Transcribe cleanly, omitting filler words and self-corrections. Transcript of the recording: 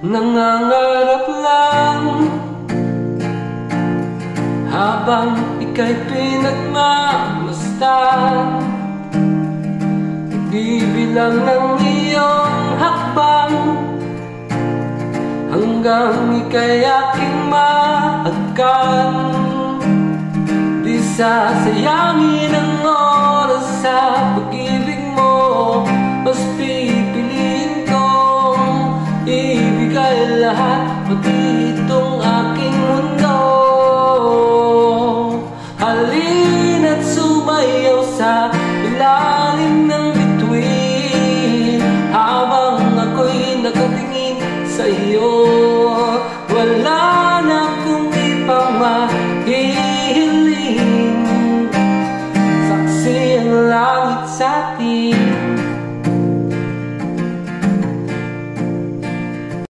Nangangarap lang habang ika'y pinagmamasdan, bibilang ng iyong hakbang hanggang ika'y aking maagkan. Di sasayangin ang oras sa pag-ibig mo, mas pipiliin kong ibigay lahat, pati itong aking mundo. Halina't sumayaw sa ilalim ng bituin habang ako'y nakatingin sa iyo.